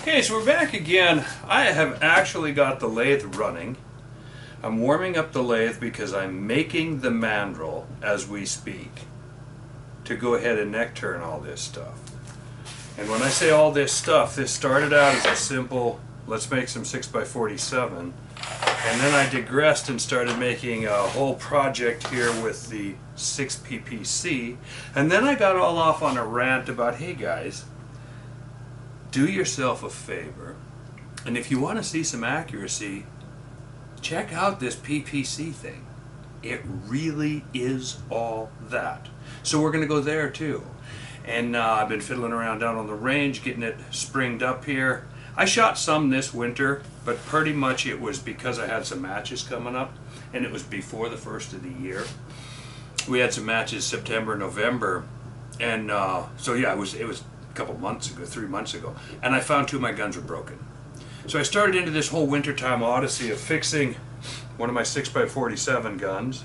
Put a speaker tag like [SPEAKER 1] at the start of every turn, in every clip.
[SPEAKER 1] Okay, so we're back again. I have actually got the lathe running. I'm warming up the lathe because I'm making the mandrel as we speak to go ahead and neck turn all this stuff. And when I say all this stuff, this started out as a simple, let's make some 6x47, and then I digressed and started making a whole project here with the 6 PPC, and then I got all off on a rant about, hey guys, do yourself a favor, and if you want to see some accuracy, check out this PPC thing. It really is all that. So we're going to go there too. And I've been fiddling around down on the range, getting it springed up here. I shot some this winter, but pretty much it was because I had some matches coming up, and it was before the first of the year. We had some matches September, November, and so yeah, it was a couple months ago, 3 months ago, and I found 2 of my guns were broken. So I started into this whole wintertime odyssey of fixing one of my 6x47 guns.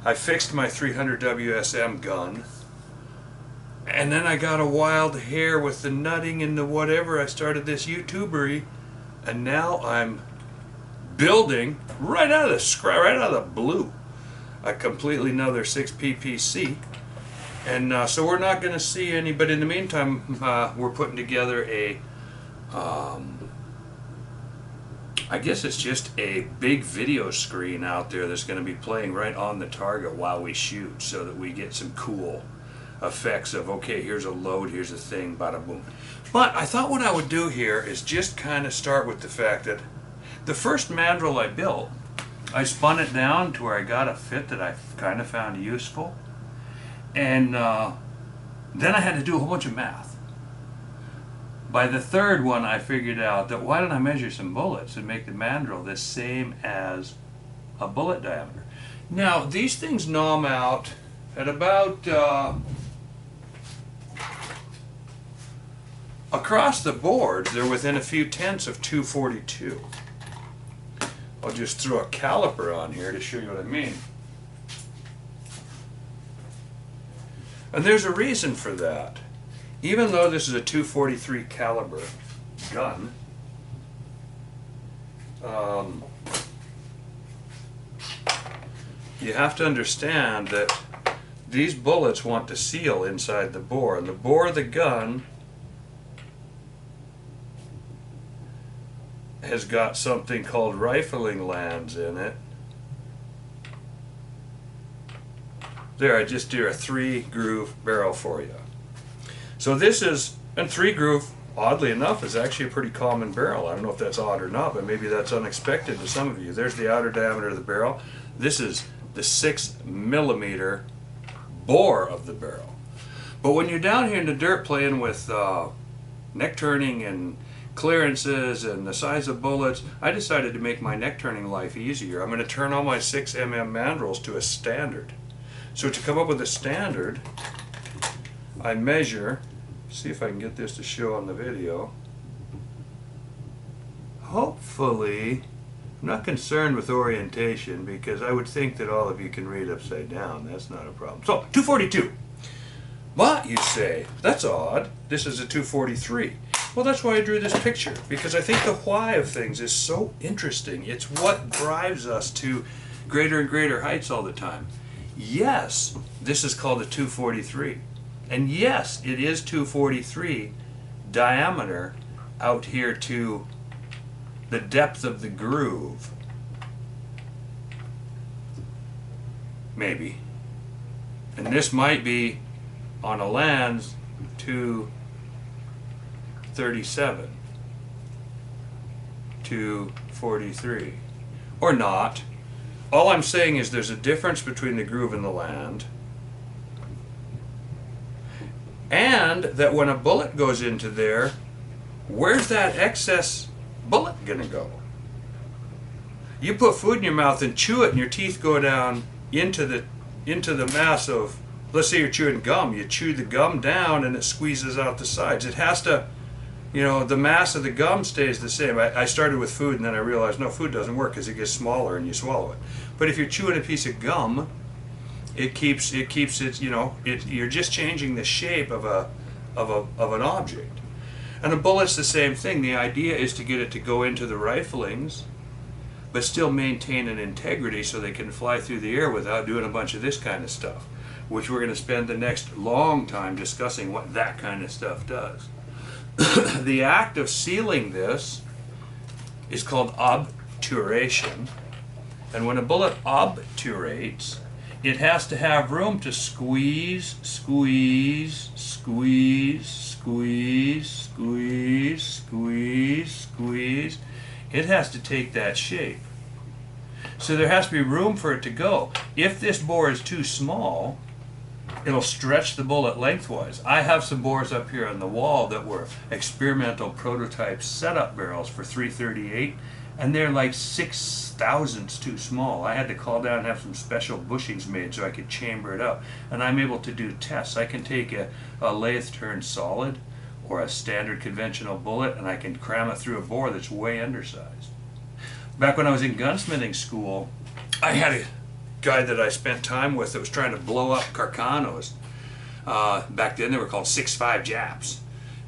[SPEAKER 1] I fixed my 300 WSM gun, and then I got a wild hair with the nutting and the whatever. I started this YouTubery, and now I'm building right out of the blue a completely another 6 PPC. And so we're not going to see any, but in the meantime, we're putting together a, I guess it's just a big video screen out there that's going to be playing right on the target while we shoot, so that we get some cool effects of, okay, here's a load, here's a thing, bada boom. But I thought what I would do here is just kind of start with the fact that the first mandrel I built, I spun it down to where I got a fit that I kind of found useful. And then I had to do a whole bunch of math. By the third one, I figured out that why don't I measure some bullets and make the mandrel the same as a bullet diameter. Now, these things nom out at about, across the board, they're within a few tenths of 242. I'll just throw a caliper on here to show you what I mean. And there's a reason for that. Even though this is a 243 caliber gun, you have to understand that these bullets want to seal inside the bore, and the bore of the gun has got something called rifling lands in it. There, I just did a 3-groove barrel for you. So this is, and 3-groove, oddly enough, is actually a pretty common barrel. I don't know if that's odd or not, but maybe that's unexpected to some of you. There's the outer diameter of the barrel. This is the 6mm bore of the barrel. But when you're down here in the dirt playing with neck turning and clearances and the size of bullets, I decided to make my neck turning life easier. I'm going to turn all my 6mm mandrels to a standard. So to come up with a standard, I measure, see if I can get this to show on the video. Hopefully, I'm not concerned with orientation because I would think that all of you can read upside down. That's not a problem. So, 242. But, you say, that's odd. This is a 243. Well, that's why I drew this picture, because I think the why of things is so interesting. It's what drives us to greater and greater heights all the time. Yes, this is called a 243. And yes, it is 243 diameter out here to the depth of the groove. Maybe. And this might be on a lens 237, 243, or not. All I'm saying is there's a difference between the groove and the land, and that when a bullet goes into there, where's that excess bullet gonna go? You put food in your mouth and chew it, and your teeth go down into the mass of, let's say you're chewing gum, you chew the gum down and it squeezes out the sides. It has to, you know, the mass of the gum stays the same. I started with food, and then I realized, no, food doesn't work because it gets smaller and you swallow it. But if you're chewing a piece of gum, it keeps it, you know, you're just changing the shape of an object. And a bullet's the same thing. The idea is to get it to go into the riflings, but still maintain an integrity so they can fly through the air without doing a bunch of this kind of stuff, which we're going to spend the next long time discussing what that kind of stuff does. The act of sealing this is called obturation, and when a bullet obturates, it has to have room to squeeze, squeeze, squeeze, squeeze, squeeze, squeeze, squeeze. It has to take that shape. So there has to be room for it to go. If this bore is too small, it'll stretch the bullet lengthwise. I have some bores up here on the wall that were experimental prototype setup barrels for 338, and they're like 6/1000ths too small. I had to call down and have some special bushings made so I could chamber it up. And I'm able to do tests. I can take a lathe turned solid or a standard conventional bullet, and I can cram it through a bore that's way undersized. Back when I was in gunsmithing school, I had a guy that I spent time with that was trying to blow up Carcanos. Back then they were called 6.5 Japs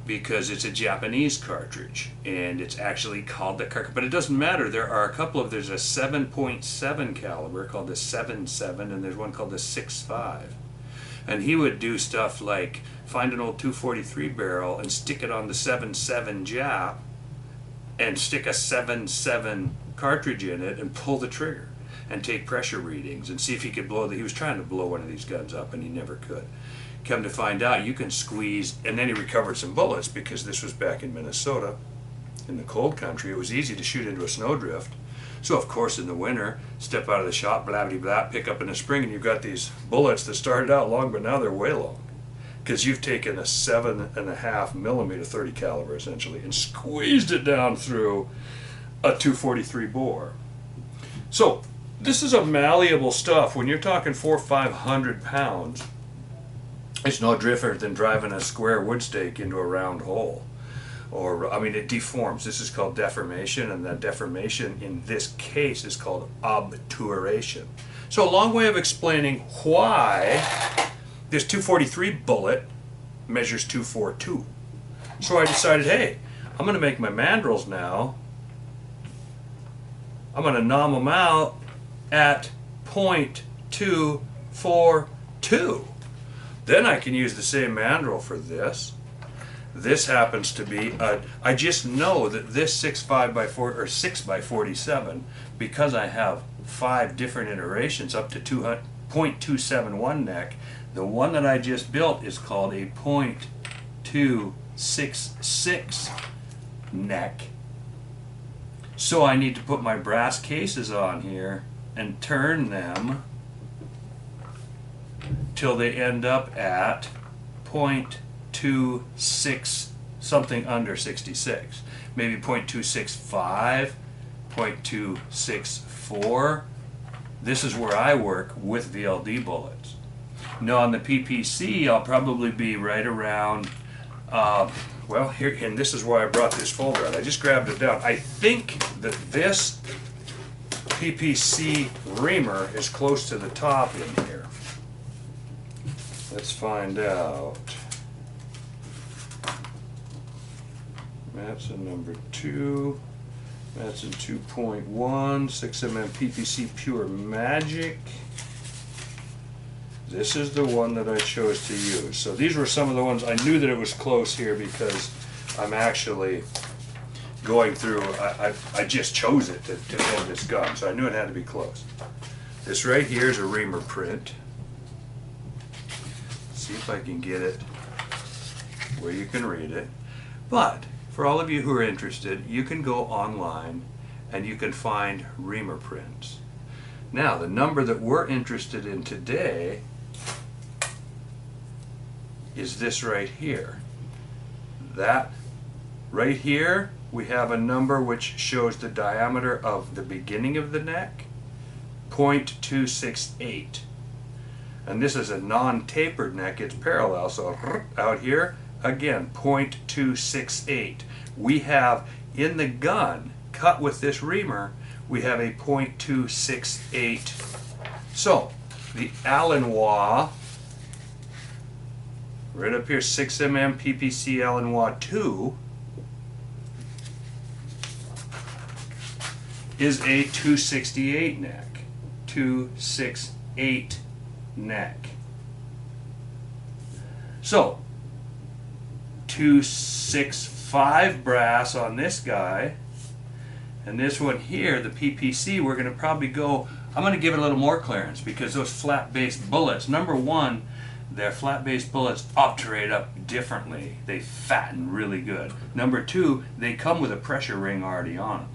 [SPEAKER 1] because it's a Japanese cartridge, and it's actually called the cartridge, but it doesn't matter. There are a couple of, there's a 7.7 caliber called the 7.7, and there's one called the 6.5. And he would do stuff like find an old 243 barrel and stick it on the 7.7 Jap and stick a 7.7 cartridge in it and pull the trigger and take pressure readings and see if he could blow he was trying to blow one of these guns up and he never could. Come to find out, you can squeeze, and then he recovered some bullets because this was back in Minnesota, in the cold country. It was easy to shoot into a snowdrift. So of course in the winter, step out of the shop, blah blah blah, pick up in the spring, and you've got these bullets that started out long, but now they're way long. Because you've taken a 7.5 millimeter 30 caliber essentially and squeezed it down through a 243 bore. So this is a malleable stuff. When you're talking 400 or 500 pounds, it's no different than driving a square wood stake into a round hole. Or, I mean, it deforms. This is called deformation, and that deformation in this case is called obturation. So a long way of explaining why this 243 bullet measures 242. So I decided, hey, I'm going to make my mandrels now. I'm going to nom them out at 0.242. Then I can use the same mandrel for this. This happens to be, I just know that this 6.5 by 4 or 6 by 47, because I have 5 different iterations up to 0.271 neck, the one that I just built is called a 0.266 neck. So I need to put my brass cases on here and turn them till they end up at 0.26, something under 66. Maybe 0.265, 0.264. This is where I work with VLD bullets. Now on the PPC, I'll probably be right around, well, here, and this is why I brought this folder out. I just grabbed it down. I think that this PPC reamer is close to the top in here. Let's find out. That's a number 2. That's a 2.1, 6mm PPC Pure Magic. This is the one that I chose to use. So these were some of the ones. I knew that it was close here because I'm actually going through, I just chose it to build this gun, so I knew it had to be close. This right here is a reamer print. See if I can get it where you can read it. But for all of you who are interested, you can go online and you can find reamer prints. Now the number that we're interested in today is this right here. That right here, we have a number which shows the diameter of the beginning of the neck, 0.268. And this is a non-tapered neck, it's parallel, so out here, again, 0.268. We have, in the gun, cut with this reamer, we have a 0.268. So, the Allenwa, right up here, 6mm PPC Allenwa 2, is a 268 neck. 268 neck. So 265 brass on this guy, and this one here, the PPC, we're going to probably go, I'm going to give it a little more clearance because those flat base bullets, number one, their flat base bullets obturate up differently. They fatten really good. Number two, they come with a pressure ring already on them.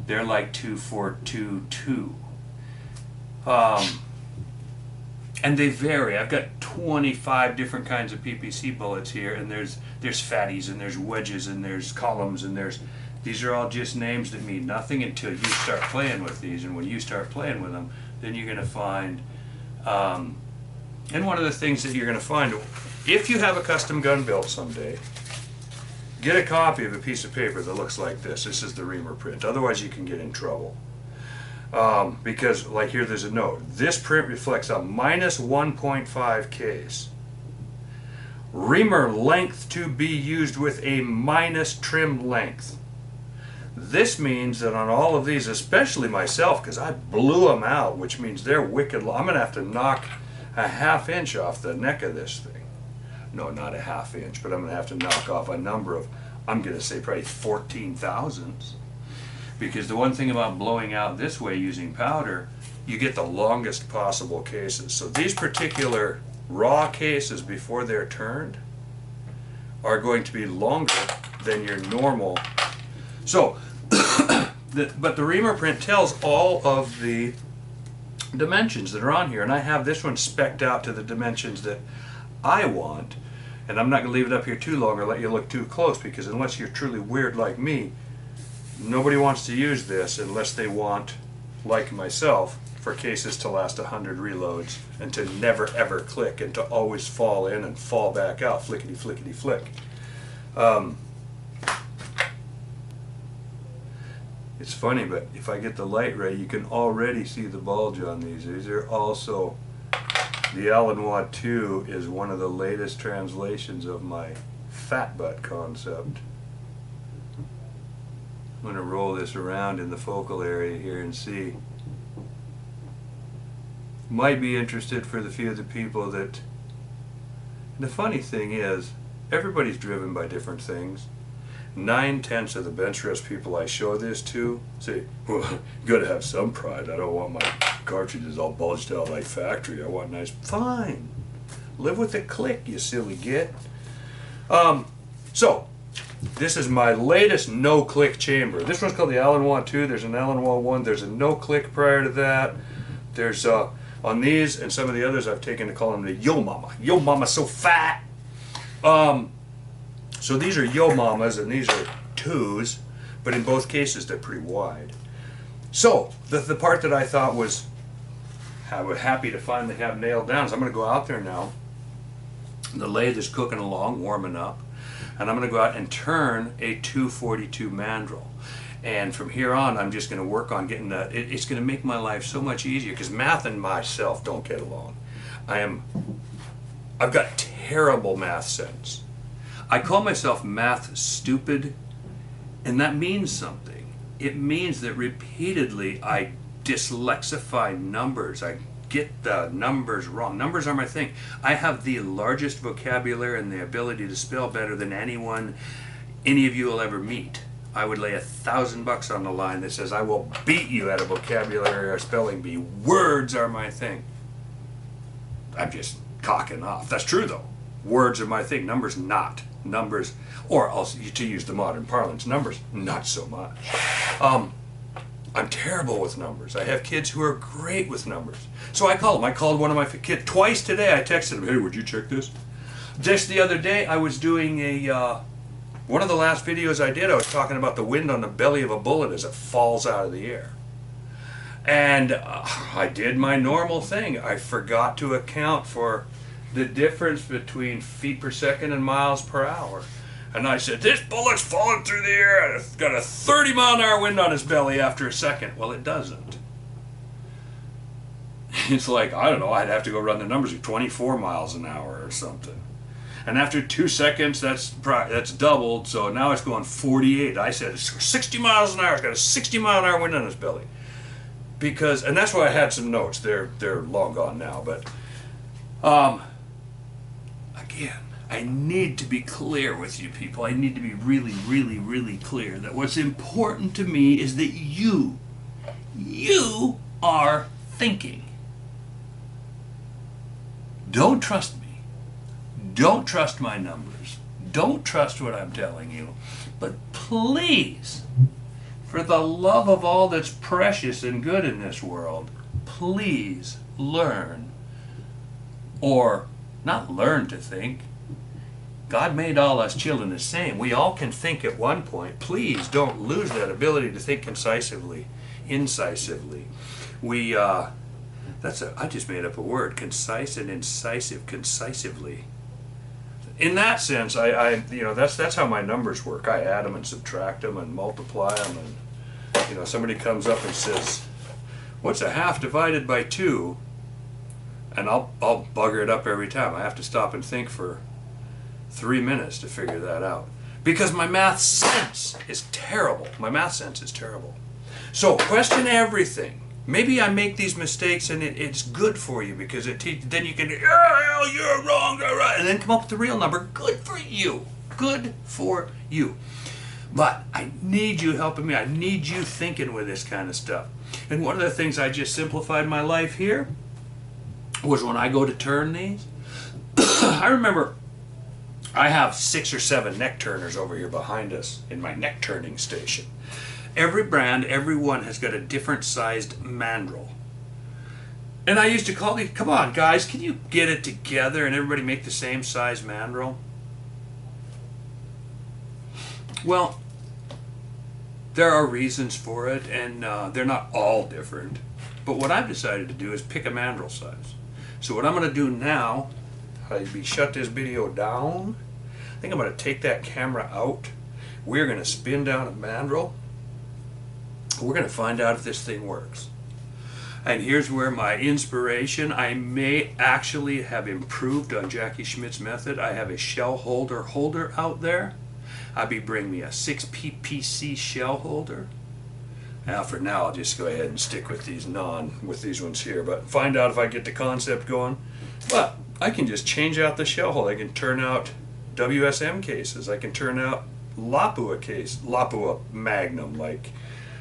[SPEAKER 1] They're like 2422. And they vary. I've got 25 different kinds of PPC bullets here, and there's fatties, and there's wedges, and there's columns, and these are all just names that mean nothing until you start playing with these. And when you start playing with them, then you're going to find, and one of the things that you're going to find, if you have a custom gun built someday, get a copy of a piece of paper that looks like this. This is the reamer print. Otherwise you can get in trouble. Because, like here, there's a note. This print reflects a -1.5 case. Reamer length to be used with a minus trim length. This means that on all of these, especially myself, because I blew them out, which means they're wicked long. I'm going to have to knock a ½ inch off the neck of this thing. No, not a ½ inch, but I'm going to have to knock off a number of, I'm going to say probably 14 thousandths. Because the one thing about blowing out this way using powder, you get the longest possible cases. So these particular raw cases before they're turned are going to be longer than your normal. So, but the reamer print tells all of the dimensions that are on here, and I have this one spec'd out to the dimensions that I want, and I'm not going to leave it up here too long or let you look too close, because unless you're truly weird like me, nobody wants to use this unless they want, like myself, for cases to last 100 reloads and to never ever click and to always fall in and fall back out, flickety flickety flick. It's funny, but if I get the light right, you can already see the bulge on these. These are also, the Allen Watt 2 is one of the latest translations of my fat butt concept. I'm going to roll this around in the focal area here and see. Might be interested for the few of the people that, the funny thing is, everybody's driven by different things. 9/10 of the bench rest people I show this to say, well, you gotta have some pride. I don't want my cartridges all bulged out like factory. I want nice. Fine. Live with the click, you silly git. So, this is my latest no-click chamber. This one's called the Allen Watt 2. There's an Allen Watt 1. There's a no-click prior to that. There's, on these and some of the others, I've taken to call them the Yo Mama. Yo Mama so fat. So these are Yo Mamas and these are 2s, but in both cases they're pretty wide. So, the part that I thought was, I was happy to finally have nailed down, is I'm going to go out there now. The lathe is cooking along, warming up. And I'm going to go out and turn a 242 mandrel. And from here on, I'm just going to work on getting that. It's going to make my life so much easier, because math and myself don't get along. I've got terrible math sense. I call myself math stupid, and that means something. It means that repeatedly I dyslexify numbers. I get the numbers wrong. Numbers are my thing. I have the largest vocabulary and the ability to spell better than any of you will ever meet. I would lay $1,000 on the line that says I will beat you at a vocabulary or spelling bee. Words are my thing. I'm just cocking off. That's true though. Words are my thing. Numbers not. Numbers, or also to use the modern parlance, numbers not so much. I'm terrible with numbers. I have kids who are great with numbers. So I call them. I called one of my kids twice today. I texted him, hey, would you check this? Just the other day, I was doing one of the last videos I did, I was talking about the wind on the belly of a bullet as it falls out of the air. And I did my normal thing. I forgot to account for the difference between feet per second and miles per hour. And I said, this bullet's falling through the air and it's got a 30-mile-an-hour wind on its belly after a second. Well, it doesn't. It's like, I don't know, I'd have to go run the numbers, 24 miles an hour or something. And after 2 seconds, that's doubled, so now it's going 48. I said it's 60 miles an hour. It's got a 60-mile-an-hour wind on its belly. Because, and that's why I had some notes. They're long gone now, but again, I need to be clear with you people. I need to be really, really, really clear that what's important to me is that you are thinking. Don't trust me. Don't trust my numbers. Don't trust what I'm telling you. But please, for the love of all that's precious and good in this world, please learn, or not learn to think. God made all us children the same. We all can think at one point. Please don't lose that ability to think incisively. I just made up a word, concise and incisive, concisively. In that sense, that's how my numbers work. I add them and subtract them and multiply them, and somebody comes up and says, "What's a half divided by 2?" And I'll bugger it up every time. I have to stop and think for 3 minutes to figure that out, because my math sense is terrible. So question everything. Maybe I make these mistakes and it's good for you, because then you can, oh, you're wrong, you're right, and then come up with the real number. Good for you. Good for you. But I need you helping me. I need you thinking with this kind of stuff. And one of the things I just simplified my life here was when I go to turn these. I remember I have 6 or 7 neck turners over here behind us in my neck turning station. Every brand, every one has got a different sized mandrel. And I used to call these, come on guys, can you get it together and everybody make the same size mandrel? Well, there are reasons for it, and they're not all different. But what I've decided to do is pick a mandrel size. So what I'm going to do now, I'll shut this video down. I think I'm going to take that camera out. We're going to spin down a mandrel. We're going to find out if this thing works. And here's where my inspiration, I may actually have improved on Jackie Schmidt's method. I have a shell holder out there. I'll be bringing me a 6 ppc shell holder. Now for now, I'll just go ahead and stick with these ones here, but find out if I get the concept going. But I can just change out the shell hole. I can turn out WSM cases. I can turn out Lapua Magnum, like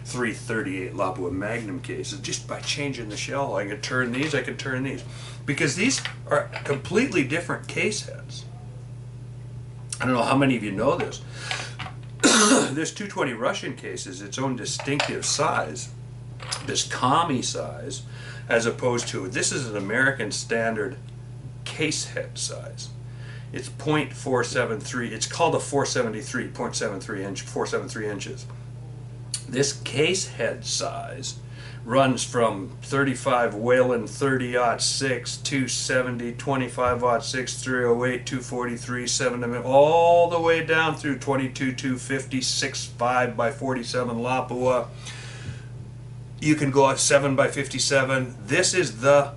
[SPEAKER 1] 338 Lapua Magnum cases, just by changing the shell. I can turn these, I can turn these. Because these are completely different case heads. I don't know how many of you know this. This 220 Russian case is its own distinctive size, this commie size, as opposed to, this is an American standard case head size. It's 0.473, it's called a 473, 473 inches. This case head size runs from 35 Whelen 30-06, 270, 25-06, 308, 243, 7 all the way down through 22, 250, 6.5 by 47 Lapua. You can go at 7 by 57. This is the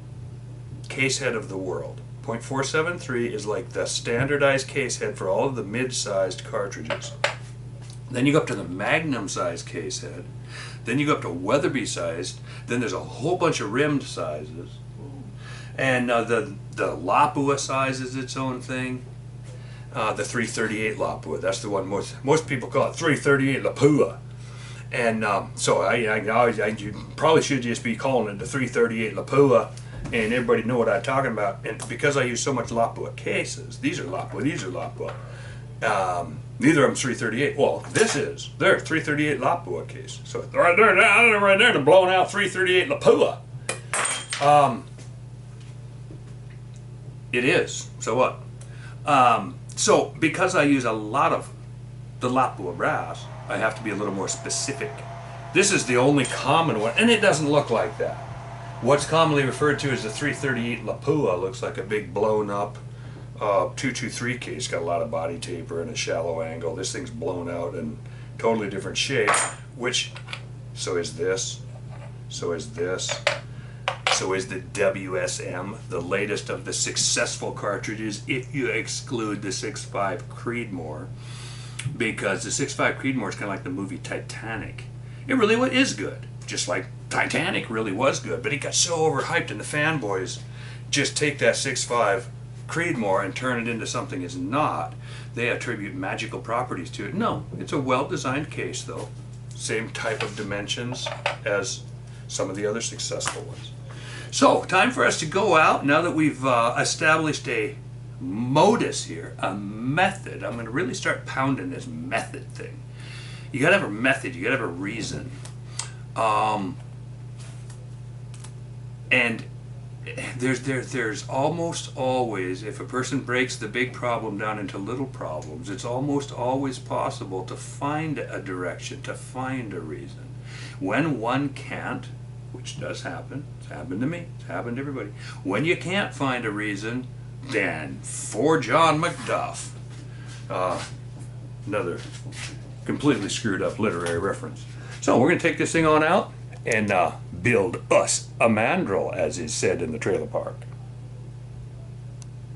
[SPEAKER 1] case head of the world. 0.473 is like the standardized case head for all of the mid-sized cartridges. Then you go up to the Magnum size case head. Then you go up to Weatherby sized. Then there's a whole bunch of rimmed sizes. And the Lapua size is its own thing. The 338 Lapua, that's the one most people call it 338 Lapua. And so you probably should just be calling it the 338 Lapua, and everybody know what I'm talking about. And because I use so much Lapua cases, these are Lapua, these are Lapua. Neither of them's 338. Well, they're 338 Lapua case. So right there, the blown out 338 Lapua. It is. So what? So because I use a lot of the Lapua brass, I have to be a little more specific. This is the only common one, and it doesn't look like that. What's commonly referred to as the 338 Lapua looks like a big blown up 223 case. Got a lot of body taper and a shallow angle. This thing's blown out and totally different shape, which so is this, so is this, so So is the WSM, the latest of the successful cartridges, if you exclude the 6.5 Creedmoor, because the 6.5 Creedmoor is kind of like the movie Titanic. It really is good, just like Titanic really was good, but it got so overhyped, and the fanboys just take that 6.5 Creedmoor and turn it into something it's not. They attribute magical properties to it. No, it's a well-designed case, though. Same type of dimensions as some of the other successful ones. So, time for us to go out. Now that we've established a modus here, a method, I'm going to really start pounding this method thing. You got to have a method. You got to have a reason. And there's almost always, if a person breaks the big problem down into little problems, it's almost always possible to find a direction, to find a reason. When one can't, which does happen, it's happened to me, it's happened to everybody. When you can't find a reason, then for John McDuff, another completely screwed up literary reference. So we're going to take this thing on out and build us a mandrel, as is said in the trailer park.